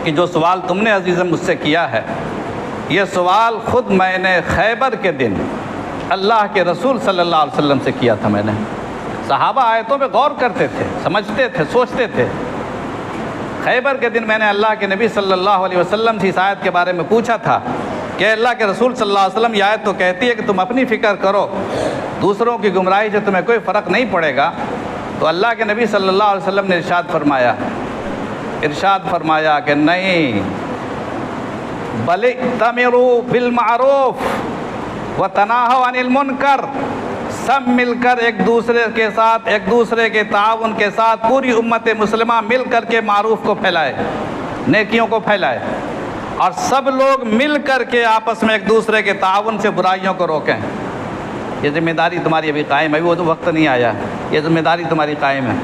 کہ جو سوال تم نے عزیزم مجھ سے کیا ہے، یہ سوال خود میں نے خیبر کے دن اللہ کے رسول صلی اللہ علیہ وسلم سے کیا تھا۔ میں نے صحابہ آیتوں پہ غور کرتے تھے، سمجھتے تھے، سوچتے تھے۔ خیبر کے دن میں نے اللہ کے نبی صلی اللہ علیہ وسلم سے اس آیت کے بارے میں پوچھا تھا کہ اللہ کے رسول صلی اللہ علیہ وسلم، یہ آیت تو کہتی ہے کہ تم اپنی فکر کرو، دوسروں کی گمراہی سے تمہیں کوئی فرق نہیں پڑے گا۔ تو اللہ کے نبی صلی اللہ علیہ وسلم نے ارشاد فرمایا کہ نہیں، بل ائتمروا بالمعروف وتناہوا عن المنکر، سب مل کر ایک دوسرے کے ساتھ، ایک دوسرے کے تعاون کے ساتھ پوری امت مسلمہ مل کر کے معروف کو پھیلائے، نیکیوں کو پھیلائے، اور سب لوگ مل کر کے آپس میں ایک دوسرے کے تعاون سے برائیوں کو روکیں۔ یہ ذمہ داری تمہاری ابھی قائم ہے، ابھی وہ تو وقت نہیں آیا، یہ ذمہ داری تمہاری قائم ہے۔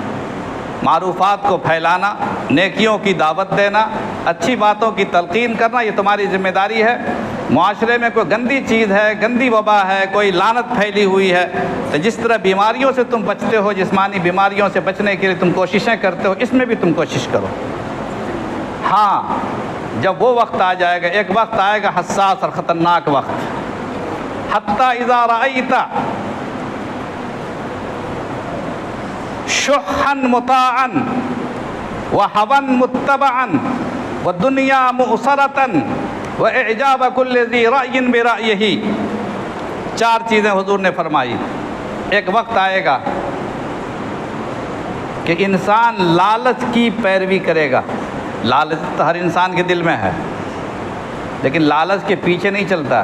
معروفات کو پھیلانا، نیکیوں کی دعوت دینا، اچھی باتوں کی تلقین کرنا، یہ تمہاری ذمہ داری ہے۔ معاشرے میں کوئی گندی چیز ہے، گندی وبا ہے، کوئی لعنت پھیلی ہوئی ہے، تو جس طرح بیماریوں سے تم بچتے ہو، جسمانی بیماریوں سے بچنے کے لیے تم کوششیں کرتے ہو، اس میں بھی تم کوشش کرو۔ ہاں، جب وہ وقت آ جائے گا، ایک وقت آئے گا حساس اور خطرناک وقت، حتی اذا رأیت شحا مطاعا وہوا متبعا والدنیا مؤثرة واعجاب کل ذی رأی برأیہ۔ چار چیزیں حضور نے فرمائی۔ ایک وقت آئے گا کہ انسان لالچ کی پیروی کرے گا۔ لالچ تو ہر انسان کے دل میں ہے، لیکن لالچ کے پیچھے نہیں چلتا،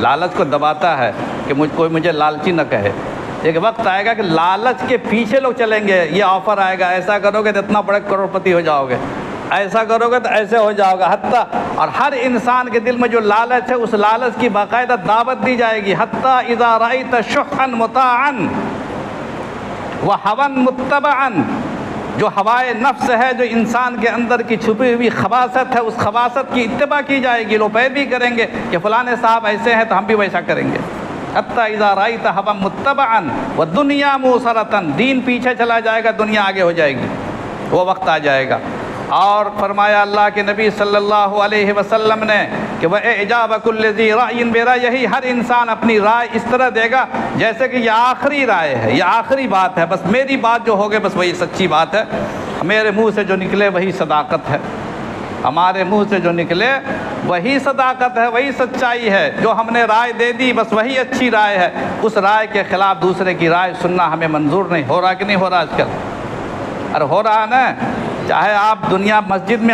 لالچ کو دباتا ہے کہ کوئی مجھے لالچی نہ کہے۔ ایک وقت آئے گا کہ لالچ کے پیچھے لوگ چلیں گے، یہ آفر آئے گا، ایسا کرو گے تو اتنا بڑے کروڑپتی ہو جاؤ گے، ایسا کرو گے تو ایسے ہو جاؤ گا، حتیٰ اور ہر انسان کے دل میں جو لالچ ہے، اس لالچ کی باقاعدہ دعوت دی جائے گی۔ حتیٰ اذا رأیت شحا مطاعا وہوا متبعا، جو ہوائے نفس ہے، جو انسان کے اندر کی چھپی ہوئی خباثت ہے، اس خباثت کی اتباع کی جائے گی، لوگ پیروی کریں گے کہ فلاں صاحب ایسے ہیں تو ہم بھی ویسا کریں گے۔ حتیٰ اذا رأیت ہوا متبعا والدنیا مؤثرة، دین پیچھے چلا جائے گا، دنیا آگے ہو جائے گی، وہ وقت آ جائے گا۔ اور فرمایا اللہ کے نبی صلی اللہ علیہ وسلم نے کہ وَإِعْجَابَ كُلِّ ذِي رَأْيٍ بِرَأْيِهِ، ہر انسان اپنی رائے اس طرح دے گا جیسے کہ یہ آخری رائے ہے، یہ آخری بات ہے، بس میری بات جو ہوگی بس وہی سچی بات ہے، میرے منہ سے جو نکلے وہی صداقت ہے، ہمارے منہ سے جو نکلے وہی صداقت ہے، وہی سچائی ہے، جو ہم نے رائے دے دی بس وہی اچھی رائے ہے، اس رائے کے خلاف دوسرے کی رائے سننا ہمیں منظور نہیں۔ ہو رہا کہ نہیں ہو رہا آج کل؟ اور ہو رہا نا، چاہے آپ دنیا مسجد میں